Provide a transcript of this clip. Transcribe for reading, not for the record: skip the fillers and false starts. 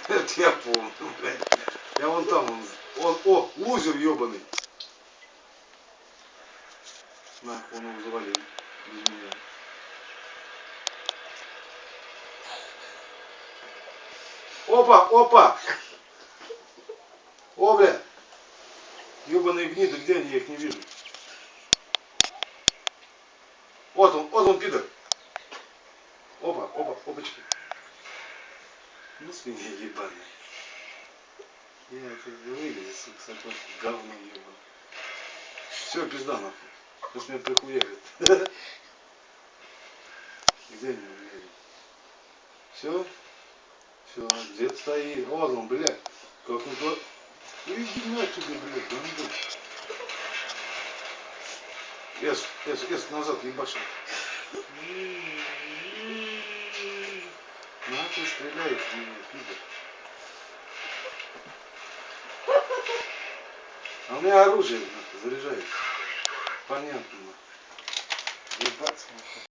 Это я помню, блядь. Я вон там, о, лузер ебаный. Нахуй он его завалил. Без меня. Опа, опа! О, бля! Ебаные гниды, где они? Я их не вижу. Вот он, пидор. Опа, опа, опачки. Ну, свинья ебаная. Я это вылез, сука, с окошка, говно ебаное. Все, пизда нахуй. Пусть меня прихуярит. Где они, блядь? Все? Все, где-то стоит. Вот он, блядь. Как он то... Иди на тебе, блядь, гандон. С, назад ебашил. Нахуй стреляет в меня, пидор. А у меня оружие, нахуй, заряжается. Понятно, нахуй. Ебаться, нахуй.